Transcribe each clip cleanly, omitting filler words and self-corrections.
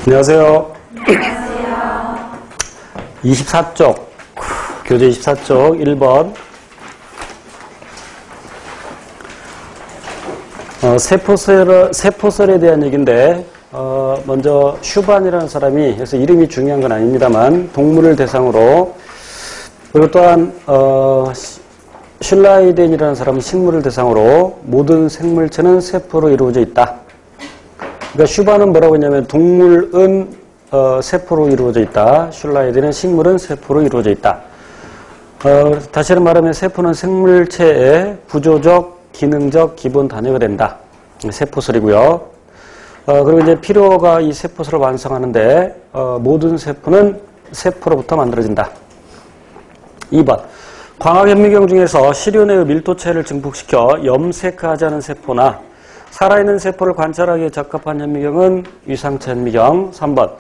안녕하세요. 24쪽, 교재 24쪽 1번. 세포설에 대한 얘기인데, 먼저 슈반이라는 사람이, 그래서 이름이 중요한 건 아닙니다만, 동물을 대상으로, 그리고 또한, 슐라이덴이라는 사람은 식물을 대상으로 모든 생물체는 세포로 이루어져 있다. 그러니까 슈반은 뭐라고 했냐면 동물은 세포로 이루어져 있다. 슐라이덴은 식물은 세포로 이루어져 있다. 다시 말하면 세포는 생물체의 구조적, 기능적 기본 단위가 된다. 세포설이고요. 그리고 이제 피로가 이 세포설을 완성하는데 모든 세포는 세포로부터 만들어진다. 2번. 광학현미경 중에서 시료내의 밀도체를 증폭시켜 염색하지 않은 세포나 살아있는 세포를 관찰하기에 적합한 현미경은 위상체 현미경. 3번.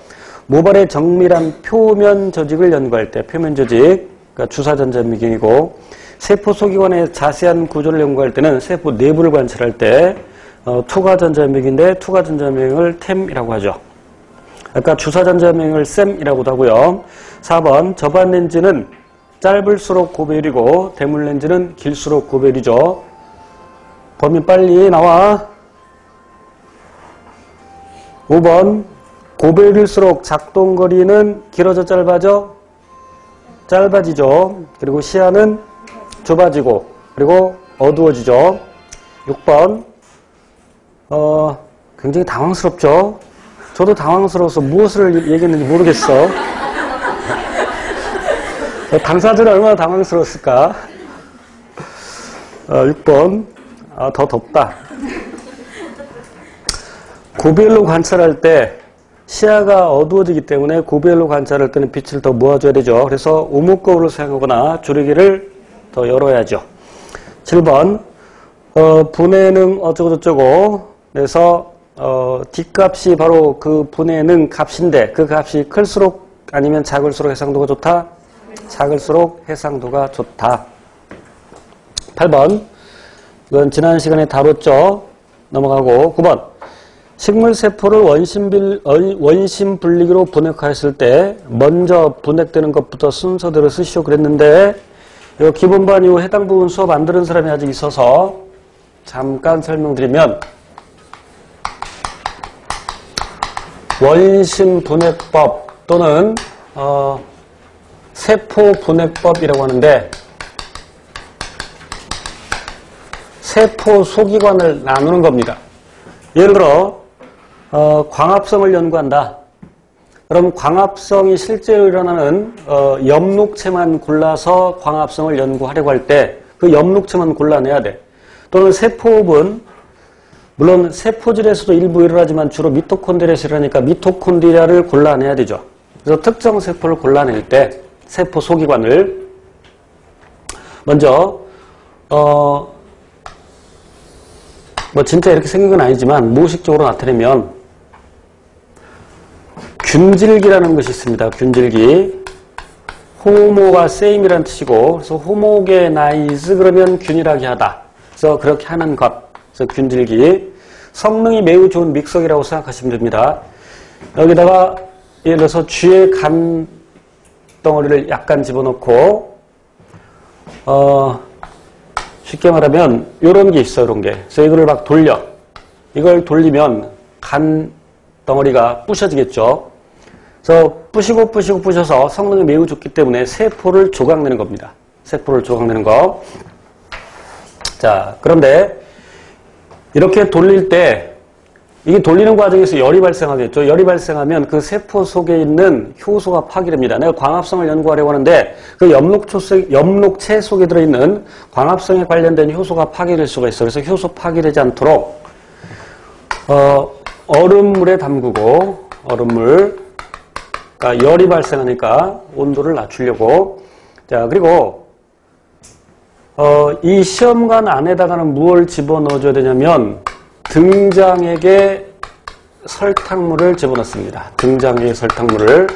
모발의 정밀한 표면 조직을 연구할 때 표면 조직, 그러니까 주사전자 현미경이고, 세포 소기관의 자세한 구조를 연구할 때는 세포 내부를 관찰할 때 투과전자 현미경인데 투과전자 현미경을 템이라고 하죠. 아까 주사전자 현미경을 셈이라고도 하고요. 4번. 접안 렌즈는 짧을수록 고배율이고 대물 렌즈는 길수록 고배율이죠. 범위 빨리 나와. 5번. 고배율일수록 작동거리는 길어져 짧아져? 짧아지죠. 그리고 시야는 좁아지고 그리고 어두워지죠. 6번. 굉장히 당황스럽죠. 저도 당황스러워서 무엇을 얘기했는지 모르겠어. 당사자는 얼마나 당황스러웠을까? 6번. 더 덥다. 고배율로 관찰할 때 시야가 어두워지기 때문에 고배율로 관찰할 때는 빛을 더 모아줘야 되죠. 그래서 오목거울을 사용하거나 조리개를 더 열어야죠. 7번. 분해능 어쩌고저쩌고. 그래서 D값이 바로 그 분해능 값인데 그 값이 클수록 아니면 작을수록 해상도가 좋다? 작을수록 해상도가 좋다. 8번. 이건 지난 시간에 다뤘죠. 넘어가고. 9번. 식물세포를 원심 분리기로 분해하였을 때 먼저 분해되는 것부터 순서대로 쓰시오 그랬는데 이 기본반 이후 해당 부분 수업 안 들은 사람이 아직 있어서 잠깐 설명드리면 원심 분해법 또는 세포 분해법이라고 하는데 세포 소기관을 나누는 겁니다. 예를 들어 광합성을 연구한다. 그럼 광합성이 실제로 일어나는 엽록체만 골라서 광합성을 연구하려고 할 때 그 엽록체만 골라내야 돼. 또는 세포흡은 물론 세포질에서도 일부 일어나지만 주로 미토콘드리아에서 일어나니까 미토콘드리아를 골라내야 되죠. 그래서 특정 세포를 골라낼 때 세포 소기관을 먼저 뭐 진짜 이렇게 생긴 건 아니지만 무의식적으로 나타내면 균질기라는 것이 있습니다. 균질기. 호모가 same이라는 뜻이고 그래서 호모게나이즈 그러면 균일하게 하다. 그래서 그렇게 하는 것. 그래서 균질기. 성능이 매우 좋은 믹서기라고 생각하시면 됩니다. 여기다가 예를 들어서 쥐의 간 덩어리를 약간 집어넣고 쉽게 말하면 이런 게 있어. 이런 게. 그래서 이거를 막 돌려. 이걸 돌리면 간 덩어리가 부셔지겠죠. 그래서 부셔서 성능이 매우 좋기 때문에 세포를 조각내는 겁니다. 세포를 조각내는 거. 자, 그런데 이렇게 돌릴 때 이게 돌리는 과정에서 열이 발생하겠죠. 열이 발생하면 그 세포 속에 있는 효소가 파괴됩니다. 내가 광합성을 연구하려고 하는데 그 엽록체 속에 들어있는 광합성에 관련된 효소가 파괴될 수가 있어요. 그래서 효소 파괴되지 않도록 얼음물에 담그고 얼음물 그러니까 열이 발생하니까 온도를 낮추려고. 자, 그리고 이 시험관 안에다가는 무엇을 집어넣어줘야 되냐면 등장액에 설탕물을 집어넣습니다. 등장액에 설탕물을.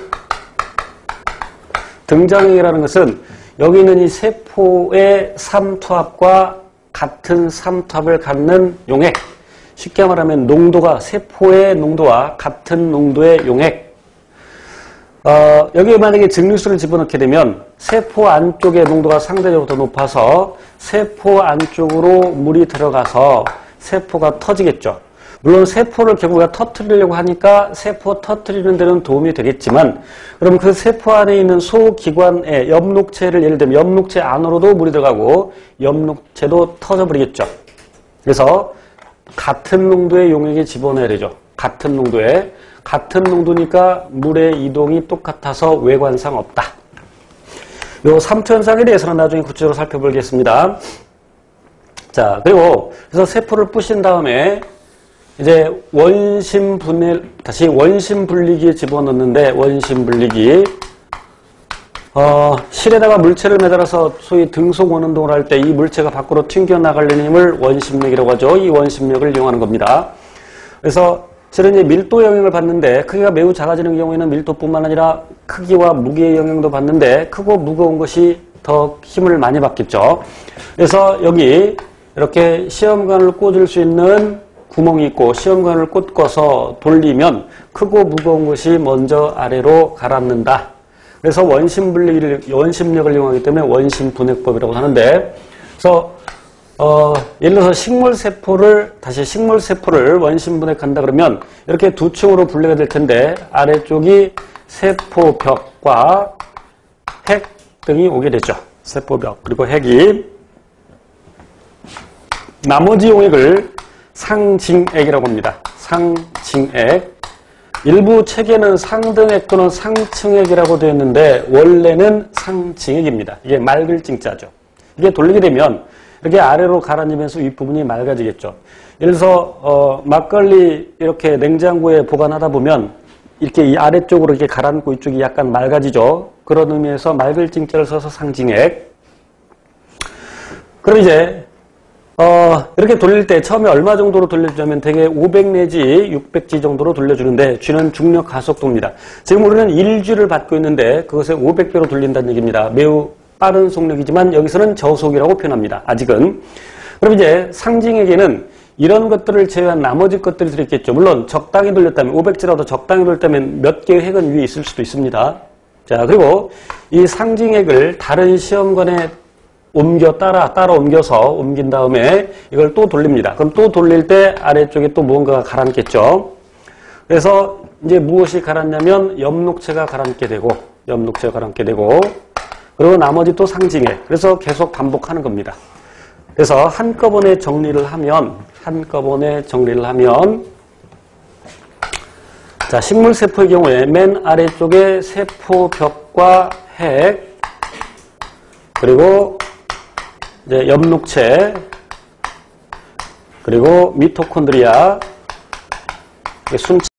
등장액이라는 것은 여기 있는 이 세포의 삼투압과 같은 삼투압을 갖는 용액. 쉽게 말하면 농도가 세포의 농도와 같은 농도의 용액. 여기에 만약에 증류수를 집어넣게 되면 세포 안쪽의 농도가 상대적으로 더 높아서 세포 안쪽으로 물이 들어가서 세포가 터지겠죠. 물론 세포를 결국 터뜨리려고 하니까 세포 터뜨리는 데는 도움이 되겠지만, 그럼 그 세포 안에 있는 소기관의 엽록체를 예를 들면 엽록체 안으로도 물이 들어가고 엽록체도 터져버리겠죠. 그래서 같은 농도의 용액에 집어넣어야 되죠. 같은 농도에. 같은 농도니까 물의 이동이 똑같아서 외관상 없다. 요 3초 현상에 대해서는 나중에 구체적으로 살펴보겠습니다. 자, 그리고 그래서 세포를 부신 다음에 이제 다시 원심 분리기에 집어넣는데, 원심 분리기. 실에다가 물체를 매달아서 소위 등속 원운동을 할 때 이 물체가 밖으로 튕겨나가려는 힘을 원심력이라고 하죠. 이 원심력을 이용하는 겁니다. 그래서 실은 이제 밀도 영향을 받는데, 크기가 매우 작아지는 경우에는 밀도뿐만 아니라 크기와 무게의 영향도 받는데, 크고 무거운 것이 더 힘을 많이 받겠죠. 그래서 여기 이렇게 시험관을 꽂을 수 있는 구멍이 있고 시험관을 꽂고서 돌리면 크고 무거운 것이 먼저 아래로 가라앉는다. 그래서 원심력을 이용하기 때문에 원심분해법이라고 하는데, 그래서 예를 들어서 식물세포를 원심분해한다 그러면 이렇게 두 층으로 분리가 될 텐데, 아래쪽이 세포벽과 핵 등이 오게 되죠. 세포벽 그리고 핵이. 나머지 용액을 상징액이라고 합니다. 상징액. 일부 책에는 상등액 또는 상층액이라고 되어 있는데 원래는 상징액입니다. 이게 맑을 징자죠. 이게 돌리게 되면 이렇게 아래로 가라앉으면서 윗부분이 맑아지겠죠. 예를 들어서 막걸리 이렇게 냉장고에 보관하다 보면 이렇게 이 아래쪽으로 이렇게 가라앉고 이쪽이 약간 맑아지죠. 그런 의미에서 맑을 징자를 써서 상징액. 그럼 이제 이렇게 돌릴 때 처음에 얼마 정도로 돌려주냐면 대개 500 내지 600G 정도로 돌려주는데, G는 중력 가속도입니다. 지금 우리는 1G를 받고 있는데 그것을 500배로 돌린다는 얘기입니다. 매우 빠른 속력이지만 여기서는 저속이라고 표현합니다. 아직은. 그럼 이제 상징에게는 이런 것들을 제외한 나머지 것들이 들어있겠죠. 물론 적당히 돌렸다면, 500G라도 적당히 돌렸다면 몇 개의 핵은 위에 있을 수도 있습니다. 자, 그리고 이 상징액을 다른 시험관에 따라 옮겨서 옮긴 다음에 이걸 또 돌립니다. 그럼 또 돌릴 때 아래쪽에 또 무언가가 가라앉겠죠. 그래서 이제 무엇이 가라앉냐면 엽록체가 가라앉게 되고, 그리고 나머지 또 상징액. 그래서 계속 반복하는 겁니다. 그래서 한꺼번에 정리를 하면, 자, 식물세포의 경우에 맨 아래쪽에 세포벽과 핵, 그리고 이제 엽록체, 그리고 미토콘드리아,